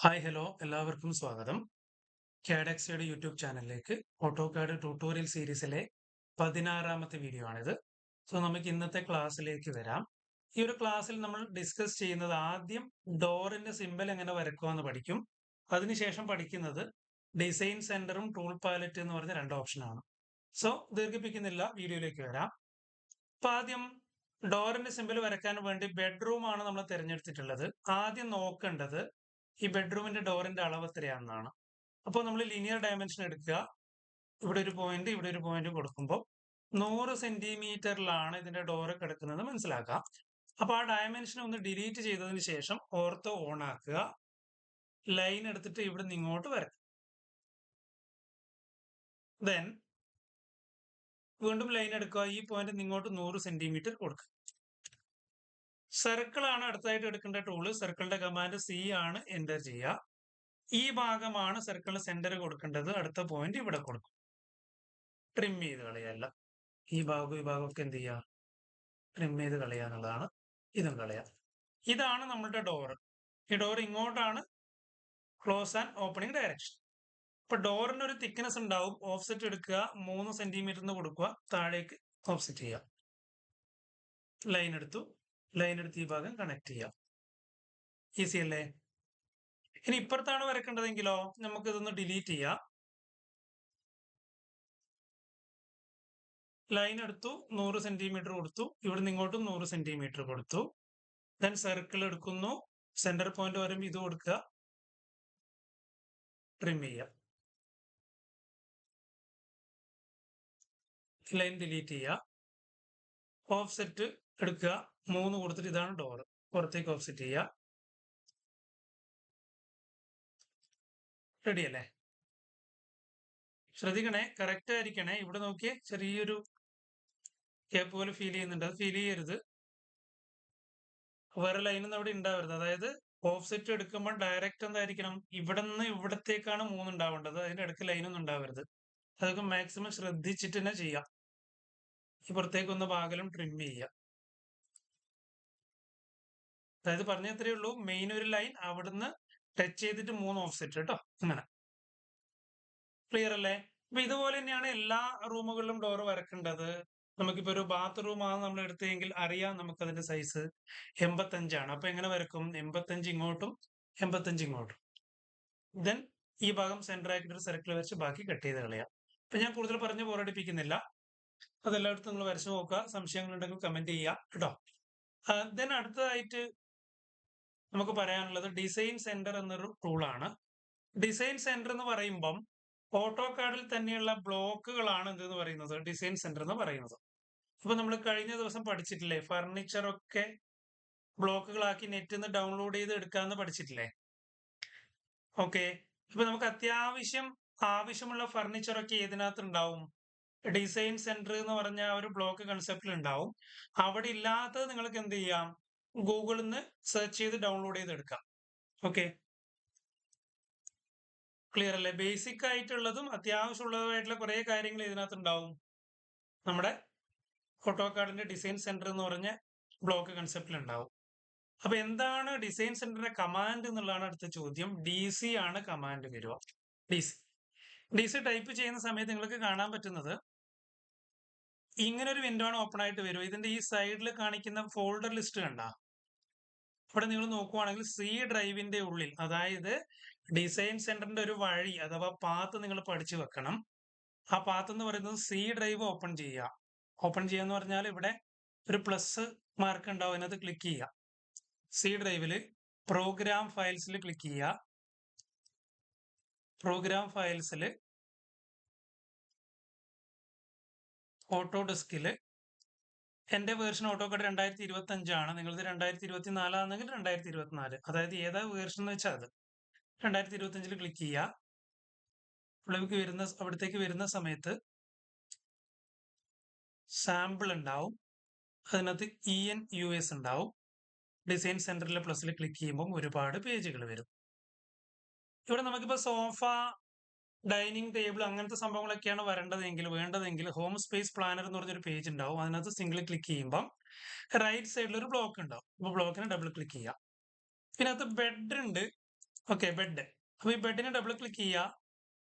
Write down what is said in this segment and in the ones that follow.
Hi hello എല്ലാവർക്കും സ്വാഗതം. കാഡെക്സിയുടെ YouTube ചാനലിലേക്ക് ഓട്ടോകാഡ് ട്യൂട്ടോറിയൽ സീരീസിലെ 16ാമത്തെ വീഡിയോ ആണിത്. സോ നമുക്ക് ഇന്നത്തെ ക്ലാസ്സിലേക്ക് വരാം. ഈ ഒരു ക്ലാസ്സിൽ നമ്മൾ ഡിസ്കസ് ചെയ്യുന്നത് ആദ്യം ഡോറിന്റെ സിമ്പൽ എങ്ങനെ വരക്കുവാന്ന് പഠിക്കും. അതിനുശേഷം പഠിക്കുന്നത് ഡിസൈൻ സെന്ററും ടൂൾ പാലറ്റ് എന്ന് പറഞ്ഞ രണ്ട് ഓപ്ഷനാണ്. സോ ദീർഘിപ്പിക്കുന്നില്ല, വീഡിയോയിലേക്ക് വരാം. അപ്പൊ ആദ്യം ഡോറിന്റെ സിമ്പൽ വരയ്ക്കാൻ വേണ്ടി ബെഡ്റൂം ആണ് നമ്മൾ തിരഞ്ഞെടുത്തിട്ടുള്ളത്. ആദ്യം നോക്കേണ്ടത് ഈ ബെഡ്റൂമിന്റെ ഡോറിന്റെ അളവ് എത്രയാണെന്നാണ്. അപ്പോൾ നമ്മൾ ലീനിയർ ഡയമെൻഷൻ എടുക്കുക. ഇവിടെ ഒരു പോയിന്റ്, ഇവിടെ ഒരു പോയിന്റ് കൊടുക്കുമ്പോൾ 100 സെന്റിമീറ്ററിലാണ് ഇതിന്റെ ഡോറ് കിടക്കുന്നത് മനസ്സിലാക്കാം. അപ്പൊ ആ ഡയമെൻഷൻ ഒന്ന് ഡിലീറ്റ് ചെയ്തതിന് ശേഷം ഓർത്തോ ഓൺ ആക്കുക. ലൈൻ എടുത്തിട്ട് ഇവിടെ നിന്ന് ഇങ്ങോട്ട് വരയ്ക്കുക. ദെൻ വീണ്ടും ലൈൻ എടുക്കുക. ഈ പോയിന്റ് ഇങ്ങോട്ട് 100 സെന്റിമീറ്റർ കൊടുക്കുക. സർക്കിൾ ആണ് അടുത്തായിട്ട് എടുക്കേണ്ട ടൂള്. സർക്കിളിന്റെ കമാൻഡ് സി ആണ് എന്റർ ചെയ്യുക. ഈ ഭാഗമാണ് സർക്കിളിന് സെന്റർ കൊടുക്കേണ്ടത്. അടുത്ത പോയിന്റ് ഇവിടെ കൊടുക്കും. ട്രിം ചെയ്ത് കളയല്ല. ഈ ഭാഗമൊക്കെ എന്ത് ചെയ്യുക, ട്രിം ചെയ്ത് കളയുക എന്നുള്ളതാണ്. ഇതും കളയാം. ഇതാണ് നമ്മളുടെ ഡോറ്. ഈ ഡോർ ഇങ്ങോട്ടാണ് ക്ലോസ് ആൻഡ് ഓപ്പണിംഗ് ഡയറക്ഷൻ. ഇപ്പൊ ഡോറിന് ഒരു തിക്നെസ് ഉണ്ടാവും. ഓഫ്സെറ്റ് എടുക്കുക, 3 സെന്റിമീറ്ററിന് കൊടുക്കുക, താഴേക്ക് ഓഫ്സെറ്റ് ചെയ്യുക. ലൈൻ എടുത്തു, ലൈൻ എടുത്ത് ഈ ഭാഗം കണക്ട് ചെയ്യാം. ഈസി അല്ലേ? ഇനി ഇപ്പുറത്താണ് വരക്കേണ്ടതെങ്കിലോ നമുക്ക് ഇതൊന്ന് ഡിലീറ്റ് ചെയ്യാം. ലൈൻ എടുത്തു, 100 സെന്റിമീറ്റർ കൊടുത്തു, ഇവിടുന്ന് ഇങ്ങോട്ടും 100 സെന്റിമീറ്റർ കൊടുത്തു. ദെൻ സർക്കിൾ എടുക്കുന്നു, സെന്റർ പോയിന്റ് വരുമ്പോൾ ഇത് കൊടുക്കുക, ട്രിം ചെയ്യുക. ലൈൻ ഡിലീറ്റ് ചെയ്യുക. ഓഫ്സെറ്റ് എടുക്കുക, 3 കൊടുത്തിട്ട് ഇതാണ് ഡോറ്. പുറത്തേക്ക് ഓഫ്സെറ്റ് ചെയ്യുക. റെഡി അല്ലേ? ശ്രദ്ധിക്കണേ, കറക്റ്റ് ആയിരിക്കണേ. ഇവിടെ നോക്കിയേ, ചെറിയൊരു ഗ്യാപ്പ് പോലെ ഫീൽ ചെയ്യുന്നുണ്ട്. അത് ഫീൽ ചെയ്യരുത്. വേറെ ലൈനൊന്നും അവിടെ ഉണ്ടാവരുത്. അതായത് ഓഫ്സെറ്റ് എടുക്കുമ്പോൾ ഡയറക്റ്റ് എന്തായിരിക്കണം, ഇവിടെ നിന്ന് ഇവിടത്തേക്കാണ് 3 ഉണ്ടാവേണ്ടത്. അതിന്റെ ഇടയ്ക്ക് ലൈനൊന്നും ഉണ്ടാവരുത്. അതൊക്കെ മാക്സിമം ശ്രദ്ധിച്ചിട്ട് തന്നെ ചെയ്യാം. ഈ പുറത്തേക്കൊന്ന് ഭാഗം ട്രിം ചെയ്യുക. അതായത് പറഞ്ഞ എത്രയേ ഉള്ളൂ, മെയിൻ ഒരു ലൈൻ അവിടുന്ന് ടച്ച് ചെയ്തിട്ട് 3 ഓഫ്സെറ്റ് കേട്ടോ. അങ്ങനെ ക്ലിയർ അല്ലേ? അപ്പൊ ഇതുപോലെ തന്നെയാണ് എല്ലാ റൂമുകളിലും ഡോർ വരക്കേണ്ടത്. നമുക്കിപ്പോ ഒരു ബാത്റൂം ആണ് നമ്മൾ എടുത്തെങ്കിൽ അറിയാം നമുക്ക് അതിന്റെ സൈസ് 85 അപ്പൊ എങ്ങനെ വരക്കും? 85 ഇങ്ങോട്ടും 85 ഇങ്ങോട്ടും. ദെൻ ഈ ഭാഗം സെന്റർ ആക്കിയിട്ട് ഒരു സർക്കിൾ വെച്ച് ബാക്കി കട്ട് ചെയ്ത് കളയാം. അപ്പൊ ഞാൻ കൂടുതൽ പറഞ്ഞ് ബോറടിപ്പിക്കുന്നില്ല. അതെല്ലായിടത്തും നിങ്ങൾ വരച്ചു നോക്കുക. സംശയങ്ങളുണ്ടെങ്കിൽ കമന്റ് ചെയ്യുക കേട്ടോ. ദെൻ അടുത്തതായിട്ട് നമുക്ക് പറയാനുള്ളത് ഡിസൈൻ സെന്റർ എന്നൊരു ടൂളാണ്. ഡിസൈൻ സെന്റർ എന്ന് പറയുമ്പം ഓട്ടോകാഡിൽ തന്നെയുള്ള ബ്ലോക്കുകളാണ് എന്തെന്ന് പറയുന്നത്, ഡിസൈൻ സെന്റർ എന്ന് പറയുന്നത്. ഇപ്പൊ നമ്മൾ കഴിഞ്ഞ ദിവസം പഠിച്ചിട്ടില്ലേ, ഫർണിച്ചർ ഒക്കെ ബ്ലോക്കുകളാക്കി നെറ്റിൽ നിന്ന് ഡൗൺലോഡ് ചെയ്ത് എടുക്കാന്ന് പഠിച്ചിട്ടില്ലേ? ഓക്കെ. ഇപ്പൊ നമുക്ക് ആവശ്യമുള്ള ഫർണിച്ചർ ഒക്കെ ഏതിനകത്ത് ഉണ്ടാവും? ഡിസൈൻ സെന്റർ എന്ന് പറഞ്ഞ ഒരു ബ്ലോക്ക് കൺസെപ്റ്റിൽ ഉണ്ടാവും. അവിടെ ഇല്ലാത്തത് നിങ്ങൾക്ക് എന്ത് ചെയ്യാം, ഗൂഗിളിൽ നിന്ന് സെർച്ച് ചെയ്ത് ഡൗൺലോഡ് ചെയ്ത് എടുക്കാം. ഓക്കെ, ക്ലിയർ അല്ലേ? ബേസിക് ആയിട്ടുള്ളതും അത്യാവശ്യമുള്ളതുമായിട്ടുള്ള കുറെ കാര്യങ്ങൾ ഇതിനകത്ത് ഉണ്ടാവും. നമ്മുടെ ഓട്ടോകാഡിന്റെ ഡിസൈൻ സെന്റർ എന്ന് പറഞ്ഞ ബ്ലോക്ക് കൺസെപ്റ്റിൽ ഉണ്ടാവും. അപ്പൊ എന്താണ് ഡിസൈൻ സെന്ററിന്റെ കമാൻഡ് എന്നുള്ളതാണ് അടുത്ത ചോദ്യം. DC ആണ് കമാൻഡ് വരിക. DC ടൈപ്പ് ചെയ്യുന്ന സമയത്ത് നിങ്ങൾക്ക് കാണാൻ പറ്റുന്നത് ഇങ്ങനെ ഒരു വിൻഡോ ആണ് ഓപ്പൺ ആയിട്ട് വരും. ഇതിന്റെ ഈ സൈഡിൽ കാണിക്കുന്ന ഫോൾഡർ ലിസ്റ്റ് കണ്ട, ഇവിടെ നിങ്ങൾ നോക്കുവാണെങ്കിൽ C ഡ്രൈവിന്റെ ഉള്ളിൽ, അതായത് ഡിസൈൻ സെന്ററിന്റെ ഒരു വഴി അഥവാ പാത്ത് നിങ്ങൾ പഠിച്ചു വെക്കണം. ആ പാത്ത് എന്ന് പറയുന്നത് C ഡ്രൈവ് ഓപ്പൺ ചെയ്യുക. ഓപ്പൺ ചെയ്യാന്ന് പറഞ്ഞാൽ ഇവിടെ ഒരു പ്ലസ് മാർക്ക് ഉണ്ടാവും, അതിനകത്ത് ക്ലിക്ക് ചെയ്യുക. C ഡ്രൈവില് പ്രോഗ്രാം ഫയൽസിൽ ക്ലിക്ക് ചെയ്യുക. പ്രോഗ്രാം ഫയൽസിൽ ഓട്ടോഡെസ്കില് എന്റെ വേർഷൻ ഓട്ടോകാഡ് 2025 ആണ്. നിങ്ങളത് 2024 ആണെങ്കിൽ 2024, അതായത് ഏതാ വേർഷൻ എന്ന് വെച്ചാൽ അത് 2025 ക്ലിക്ക് ചെയ്യുക. അവിടത്തേക്ക് വരുന്ന സമയത്ത് സാമ്പിൾ ഉണ്ടാവും, അതിനകത്ത് ENUS ഉണ്ടാവും. ഡിസൈൻ സെന്ററിലെ പ്ലസിൽ ക്ലിക്ക് ചെയ്യുമ്പോൾ ഒരുപാട് പേജുകൾ വരും. ഇവിടെ നമുക്കിപ്പോ സോഫ, ഡൈനിങ് ടേബിൾ അങ്ങനത്തെ സംഭവങ്ങളൊക്കെയാണ് വേണ്ടതെങ്കിൽ ഹോം സ്പേസ് പ്ലാനർ എന്ന് പറഞ്ഞൊരു പേജ് ഉണ്ടാവും. അതിനകത്ത് സിംഗിൾ ക്ലിക്ക് ചെയ്യുമ്പോൾ റൈറ്റ് സൈഡിൽ ഒരു ബ്ലോക്ക് ഉണ്ടാവും. അപ്പൊ ബ്ലോക്കിനെ ഡബിൾ ക്ലിക്ക് ചെയ്യാം. ഇതിനകത്ത് ബെഡ് ഉണ്ട്, ഓക്കെ, ബെഡ്. അപ്പൊ ഈ ബെഡിനെ ഡബിൾ ക്ലിക്ക് ചെയ്യുക,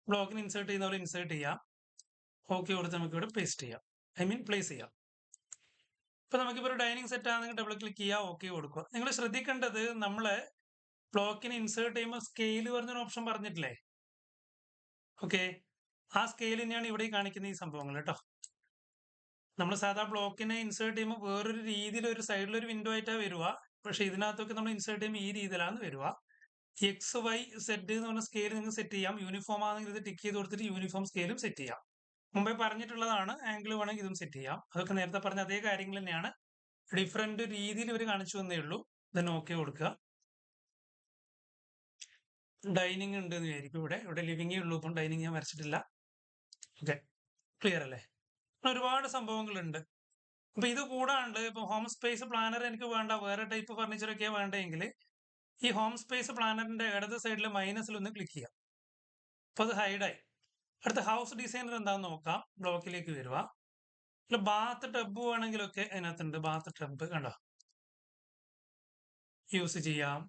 ബ്ലോക്കിന് ഇൻസേർട്ട് ചെയ്യുന്ന പോലെ ഇൻസേർട്ട് ചെയ്യാം. ഓക്കെ കൊടുത്ത് നമുക്ക് ഇവിടെ പേസ്റ്റ് ചെയ്യാം, പ്ലേസ് ചെയ്യാം. ഇപ്പൊ നമുക്കിപ്പോൾ ഒരു ഡൈനിങ് സെറ്റ് ആണെങ്കിൽ ഡബിൾ ക്ലിക്ക് ചെയ്യുക, ഓക്കെ കൊടുക്കുക. നിങ്ങൾ ശ്രദ്ധിക്കേണ്ടത്, നമ്മള് ബ്ലോക്കിന് ഇൻസേർട്ട് ചെയ്യുമ്പോൾ സ്കെയിൽ പറഞ്ഞൊരു ഓപ്ഷൻ പറഞ്ഞിട്ടില്ലേ? ഓക്കെ, ആ സ്കെയിൽ തന്നെയാണ് ഇവിടെ കാണിക്കുന്ന ഈ സംഭവങ്ങൾ കേട്ടോ. നമ്മൾ സാധാ ബ്ലോക്കിനെ ഇൻസേർട്ട് ചെയ്യുമ്പോൾ വേറൊരു രീതിയിൽ ഒരു സൈഡിൽ ഒരു വിൻഡോ ആയിട്ടാണ് വരിക. പക്ഷെ ഇതിനകത്തൊക്കെ നമ്മൾ ഇൻസേർട്ട് ചെയ്യുമ്പോൾ ഈ രീതിയിലാണ് വരിക. എക്സ് വൈ സെഡ് എന്ന് പറഞ്ഞ സ്കെയിൽ നിങ്ങൾക്ക് സെറ്റ് ചെയ്യാം. യൂണിഫോം ആണെങ്കിൽ ഇത് ടിക്ക് ചെയ്ത് കൊടുത്തിട്ട് യൂണിഫോം സ്കെയിലും സെറ്റ് ചെയ്യാം. മുമ്പേ പറഞ്ഞിട്ടുള്ളതാണ്. ആംഗിൾ വേണമെങ്കിൽ ഇതും സെറ്റ് ചെയ്യാം. അതൊക്കെ നേരത്തെ പറഞ്ഞ അതേ കാര്യങ്ങൾ തന്നെയാണ്, ഡിഫറെന്റ് രീതിയിൽ ഇവർ കാണിച്ചു തന്നേ ഉള്ളൂ. തന്നെ ഓക്കെ കൊടുക്കുക. ഡൈനിങ് ഉണ്ട് എന്ന് വിചാരിക്കും. ഇവിടെ ലിവിംഗേ ഉള്ളൂ, ഇപ്പം ഡൈനിങ് ഞാൻ വരച്ചിട്ടില്ല. ഓക്കെ, ക്ലിയർ അല്ലേ? ഒരുപാട് സംഭവങ്ങളുണ്ട്. അപ്പൊ ഇത് കൂടാണ്ട് ഇപ്പൊ ഹോം സ്പേസ് പ്ലാനർ എനിക്ക് വേണ്ട, വേറെ ടൈപ്പ് ഫർണിച്ചർ ഒക്കെയാണ് വേണ്ടെങ്കിൽ ഈ ഹോം സ്പേസ് പ്ലാനറിന്റെ ഇടത് സൈഡിൽ മൈനസിൽ ഒന്ന് ക്ലിക്ക് ചെയ്യാം. അപ്പൊ അത് ഹൈഡായി. അടുത്ത ഹൗസ് ഡിസൈനർ എന്താണെന്ന് നോക്കാം. ബ്ലോക്കിലേക്ക് വരിക. ബാത്ത് ടബ് വേണമെങ്കിലൊക്കെ അതിനകത്തുണ്ട്. ബാത്ത് ടബ് കണ്ടോ, യൂസ് ചെയ്യാം.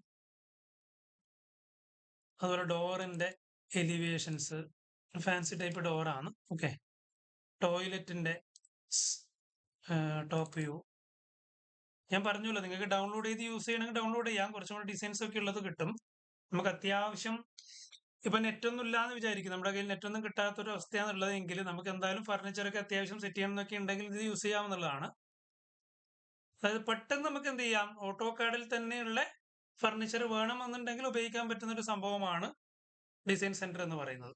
അതുപോലെ ഡോറിന്റെ എലിവേഷൻസ്, ഫാൻസി ടൈപ്പ് ഡോറാണ്. ഓക്കെ, ടോയ്ലറ്റിന്റെ ടോപ്പ് വ്യൂ ഞാൻ പറഞ്ഞല്ലോ, നിങ്ങൾക്ക് ഡൗൺലോഡ് ചെയ്ത് യൂസ് ചെയ്യണമെങ്കിൽ ഡൗൺലോഡ് ചെയ്യാം. കുറച്ചും കൂടി ഡിസൈൻസ് ഒക്കെ ഉള്ളത് കിട്ടും. നമുക്ക് അത്യാവശ്യം ഇപ്പൊ നെറ്റ് ഒന്നും ഇല്ലാന്ന് വിചാരിക്കും, നമ്മുടെ കയ്യിൽ നെറ്റ് ഒന്നും കിട്ടാത്തൊരു അവസ്ഥയാണുള്ളതെങ്കിൽ നമുക്ക് എന്തായാലും ഫർണിച്ചറൊക്കെ അത്യാവശ്യം സെറ്റ് ചെയ്യണമെന്നൊക്കെ ഉണ്ടെങ്കിൽ ഇത് യൂസ് ചെയ്യാവുന്നതാണ്. അതായത് പെട്ടെന്ന് നമുക്ക് എന്ത് ചെയ്യാം, ഓട്ടോ കാഡിൽ തന്നെയുള്ള ഫർണിച്ചർ വേണമെന്നുണ്ടെങ്കിൽ ഉപയോഗിക്കാൻ പറ്റുന്ന ഒരു സംഭവമാണ് ഡിസൈൻ സെന്റർ എന്ന് പറയുന്നത്.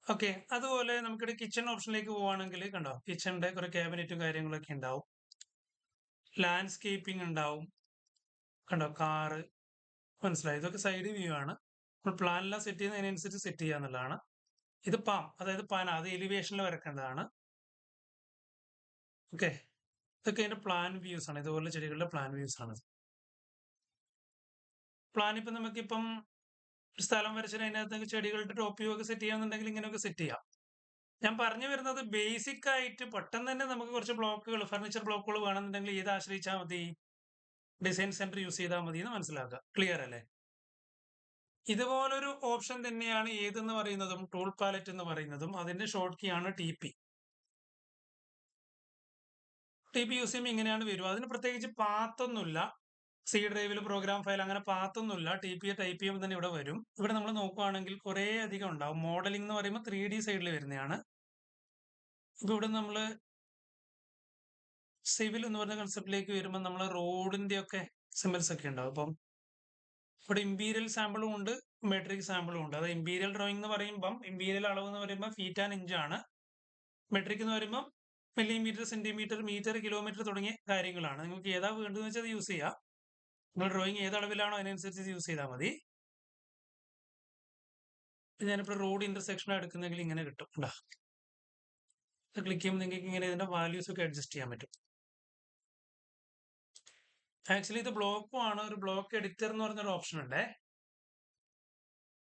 ഓക്കെ, അതുപോലെ നമുക്കിവിടെ കിച്ചൺ ഓപ്ഷനിലേക്ക് പോവുകയാണെങ്കിൽ കണ്ടോ, കിച്ചണിന്റെ കുറെ ക്യാബിനറ്റും കാര്യങ്ങളൊക്കെ ഉണ്ടാവും. ലാൻഡ്സ്കേപ്പിംഗ് ഉണ്ടാവും. കണ്ടോ, കാറ്, മനസ്സിലായി. ഇതൊക്കെ സൈഡ് വ്യൂ ആണ്. നമ്മൾ പ്ലാനെല്ലാം സെറ്റ് ചെയ്യുന്നതിനനുസരിച്ച് സെറ്റ് ചെയ്യുക എന്നുള്ളതാണ്. ഇത് പാം, അതായത് പാന, അത് എലിവേഷനിൽ വരക്കേണ്ടതാണ്. ഓക്കെ, ഇതൊക്കെ അതിന്റെ പ്ലാൻ വ്യൂസ് ആണ്. ഇതുപോലെ ചെടികളുടെ പ്ലാൻ വ്യൂസ് ആണ്. പ്ലാൻ ഇപ്പം നമുക്കിപ്പം ഒരു സ്ഥലം വരച്ചിട്ട് അതിനകത്ത് ചെടികളുടെ ടോപ്പ് വ്യൂ ഒക്കെ സെറ്റ് ചെയ്യാന്നുണ്ടെങ്കിൽ ഇങ്ങനെയൊക്കെ സെറ്റ് ചെയ്യാം. ഞാൻ പറഞ്ഞു വരുന്നത് ബേസിക് ആയിട്ട് പെട്ടെന്ന് തന്നെ നമുക്ക് കുറച്ച് ബ്ലോക്കുകൾ, ഫർണിച്ചർ ബ്ലോക്കുകൾ വേണമെന്നുണ്ടെങ്കിൽ ഏത് ആശ്രയിച്ചാൽ മതി, ഡിസൈൻ സെന്റർ യൂസ് ചെയ്താൽ മതി എന്ന് മനസ്സിലാക്കുക. ക്ലിയർ അല്ലേ? ഇതുപോലൊരു ഓപ്ഷൻ തന്നെയാണ് ഏതെന്ന് പറയുന്നതും ടൂൾ പാലറ്റ് എന്ന് പറയുന്നതും. അതിന്റെ ഷോർട്ട് കീ ആണ് TP. TP യൂസ് ചെയ്യുമ്പോൾ ഇങ്ങനെയാണ് വരിക. അതിന് പ്രത്യേകിച്ച് പാത്തൊന്നുമില്ല. സി ഡ്രൈവിൽ പ്രോഗ്രാം ഫയൽ അങ്ങനെ പാത്തൊന്നുമില്ല. TP ടൈപ്പ് ചെയ്യുമ്പോൾ തന്നെ ഇവിടെ വരും. ഇവിടെ നമ്മൾ നോക്കുകയാണെങ്കിൽ കുറേ അധികം ഉണ്ടാവും. മോഡലിംഗ് എന്ന് പറയുമ്പോൾ 3D സൈഡിൽ വരുന്നതാണ്. ഇപ്പൊ ഇവിടെ നമ്മൾ സിവിൽ എന്ന് പറഞ്ഞ കൺസെപ്റ്റിലേക്ക് വരുമ്പോൾ നമ്മൾ റോഡിന്റെ ഒക്കെ സിമ്പിൾസ് ഒക്കെ ഉണ്ടാവും. അപ്പം ഇവിടെ ഇമ്പീരിയൽ സാമ്പിളും ഉണ്ട്, മെട്രിക് സാമ്പിളും ഉണ്ട്. അത് ഇമ്പീരിയൽ ഡ്രോയിങ് എന്ന് പറയുമ്പം, ഇമ്പീരിയൽ അളവ് എന്ന് പറയുമ്പോൾ ഫീറ്റ് ആൻഡ് ഇഞ്ച് ആണ്. മെട്രിക് എന്ന് പറയുമ്പോൾ മില്ലിമീറ്റർ, സെന്റിമീറ്റർ, മീറ്റർ, കിലോമീറ്റർ തുടങ്ങിയ കാര്യങ്ങളാണ്. നിങ്ങൾക്ക് ഏതാ വേണ്ടതെന്ന് വെച്ചാൽ അത് യൂസ് ചെയ്യാം. നിങ്ങൾ ഡ്രോയിങ് ഏത് അളവിലാണോ അതിനനുസരിച്ച് യൂസ് ചെയ്താൽ മതി. ഞാനിപ്പോൾ റോഡ് ഇന്റർസെക്ഷൻ എടുക്കുന്നെങ്കിൽ ഇങ്ങനെ കിട്ടും. ക്ലിക്ക് ചെയ്യുമ്പോൾ നിങ്ങൾക്ക് ഇങ്ങനെ ഇതിന്റെ വാല്യൂസ് ഒക്കെ അഡ്ജസ്റ്റ് ചെയ്യാൻ പറ്റും. ആക്ച്വലി ഇത് ബ്ലോക്കും ആണ്. ഒരു ബ്ലോക്ക് എഡിറ്റർ എന്ന് പറഞ്ഞൊരു ഓപ്ഷൻ ഉണ്ട്.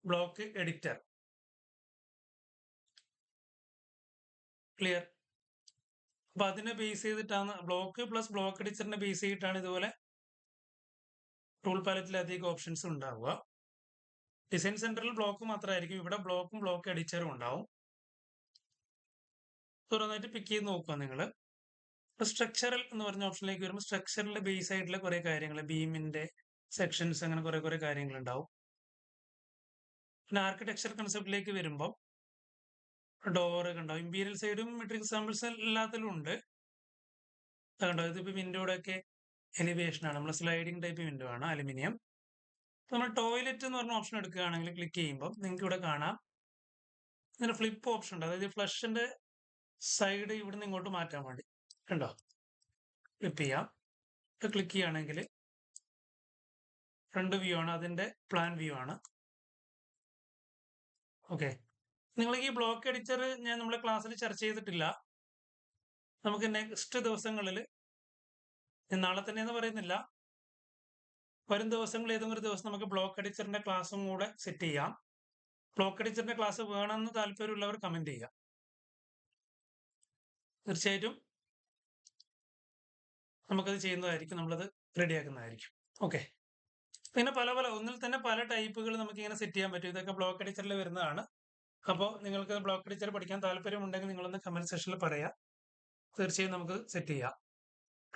Block editor, clear. അപ്പൊ അതിനെ ബേസ് ചെയ്തിട്ടാണ് ബ്ലോക്ക് പ്ലസ് ബ്ലോക്ക് എഡിറ്ററിനെ ബേസ് ചെയ്തിട്ടാണ് ഇതുപോലെ ടൂൾ പാലറ്റിൽ അധികം ഓപ്ഷൻസ് ഉണ്ടാവുക. ഡിസൈൻ സെന്ററിൽ ബ്ലോക്ക് മാത്രമായിരിക്കും, ഇവിടെ ബ്ലോക്കും ബ്ലോക്ക് എഡിറ്ററും ഉണ്ടാവും. തുറന്നിട്ട് പിക്ക് ചെയ്ത് നോക്കുക നിങ്ങൾ. സ്ട്രക്ചറൽ എന്ന് പറഞ്ഞ ഓപ്ഷനിലേക്ക് വരുമ്പോൾ സ്ട്രക്ചറിന്റെ ബേസ് ആയിട്ടുള്ള കുറെ കാര്യങ്ങൾ, ബീമിന്റെ സെക്ഷൻസ്, അങ്ങനെ കുറെ കാര്യങ്ങൾ ഉണ്ടാവും. പിന്നെ ആർക്കിടെക്ചർ കൺസെപ്റ്റിലേക്ക് വരുമ്പോൾ ഡോറ് കണ്ടോ, ഇമ്പീരിയൽ സൈഡും മെട്രിക് സാമ്പിൾസ് എല്ലാത്തിലും ഉണ്ട്. കണ്ടോ, ഇതിപ്പോ വിൻഡോയുടെ ഒക്കെ എലിവേഷൻ ആണ്. നമ്മൾ സ്ലൈഡിംഗ് ടൈപ്പ് വിൻഡോ ആണ്, അലുമിനിയം. നമ്മൾ ടോയ്ലറ്റ് എന്ന് പറഞ്ഞ ഓപ്ഷൻ എടുക്കുകയാണെങ്കിൽ ക്ലിക്ക് ചെയ്യുമ്പോൾ നിങ്ങൾക്ക് ഇവിടെ കാണാം, ഇതിന്റെ ഫ്ലിപ്പ് ഓപ്ഷൻ ഉണ്ട്. അതായത് ഫ്ലഷിന്റെ സൈഡ് ഇവിടുന്ന് ഇങ്ങോട്ട് മാറ്റാൻ വേണ്ടി കണ്ടോ, ഫ്ലിപ്പ് ചെയ്യാം. ക്ലിക്ക് ചെയ്യുകയാണെങ്കിൽ ഫ്രണ്ട് വ്യൂ ആണ്, അതിന്റെ പ്ലാൻ വ്യൂ ആണ്. ഓക്കെ, നിങ്ങൾ ഈ ബ്ലോക്ക് എഡിറ്റർ ഞാൻ നമ്മുടെ ക്ലാസ്സിൽ ചർച്ച ചെയ്തിട്ടില്ല. നമുക്ക് നെക്സ്റ്റ് ദിവസങ്ങളിൽ, നാളെ തന്നെ എന്ന് പറയുന്നില്ല, വരും ദിവസങ്ങളിൽ ഏതെങ്കിലും ഒരു ദിവസം നമുക്ക് ബ്ലോക്ക് എഡിറ്ററിന്റെ ക്ലാസ്സും കൂടെ സെറ്റ് ചെയ്യാം. ബ്ലോക്ക് എഡിറ്ററിന്റെ ക്ലാസ് വേണമെന്ന് താല്പര്യമുള്ളവർ കമന്റ് ചെയ്യുക. തീർച്ചയായിട്ടും നമുക്കത് ചെയ്യുന്നതായിരിക്കും, നമ്മളത് റെഡിയാക്കുന്നതായിരിക്കും. ഓക്കെ. പിന്നെ പല പല ഒന്നിൽ തന്നെ പല ടൈപ്പുകൾ നമുക്ക് ഇങ്ങനെ സെറ്റ് ചെയ്യാൻ പറ്റും. ഇതൊക്കെ ബ്ലോക്ക് എഡിറ്ററിൽ വരുന്നതാണ്. അപ്പോൾ നിങ്ങൾക്ക് ബ്ലോക്ക് എഡിറ്റർ പഠിക്കാൻ താല്പര്യമുണ്ടെങ്കിൽ നിങ്ങളൊന്ന് കമന്റ് സെക്ഷനിൽ പറയാം. തീർച്ചയായും നമുക്ക് സെറ്റ് ചെയ്യാം.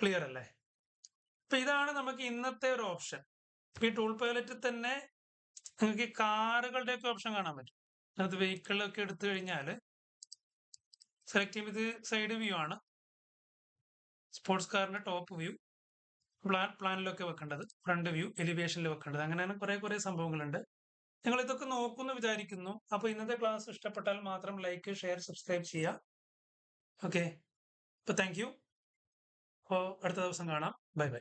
ക്ലിയർ അല്ലേ? അപ്പൊ ഇതാണ് നമുക്ക് ഇന്നത്തെ ഒരു ഓപ്ഷൻ. ഈ ടൂൾ പൈലറ്റിൽ തന്നെ നിങ്ങൾക്ക് ഈ കാറുകളുടെ ഒക്കെ ഓപ്ഷൻ കാണാൻ പറ്റും. അത് വെഹിക്കിളൊക്കെ എടുത്തു കഴിഞ്ഞാൽ സെലക്ട് ചെയ്യുമ്പോൾ ഇത് സൈഡ് വ്യൂ ആണ്. സ്പോർട്സ് കാറിന്റെ ടോപ്പ് വ്യൂ, പ്ലാനിലൊക്കെ വെക്കേണ്ടത്, ഫ്രണ്ട് വ്യൂ, എലിവേഷനിൽ വെക്കേണ്ടത്, അങ്ങനെ കുറെ സംഭവങ്ങളുണ്ട്. നിങ്ങൾ ഇതൊക്കെ നോക്കുമെന്ന് വിചാരിക്കുന്നു. അപ്പൊ ഇന്നത്തെ ക്ലാസ് ഇഷ്ടപ്പെട്ടാൽ മാത്രം ലൈക്ക്, ഷെയർ, സബ്സ്ക്രൈബ് ചെയ്യുക. ഓക്കെ, അപ്പൊ താങ്ക് യു. അപ്പോൾ അടുത്ത ദിവസം കാണാം. Bye bye.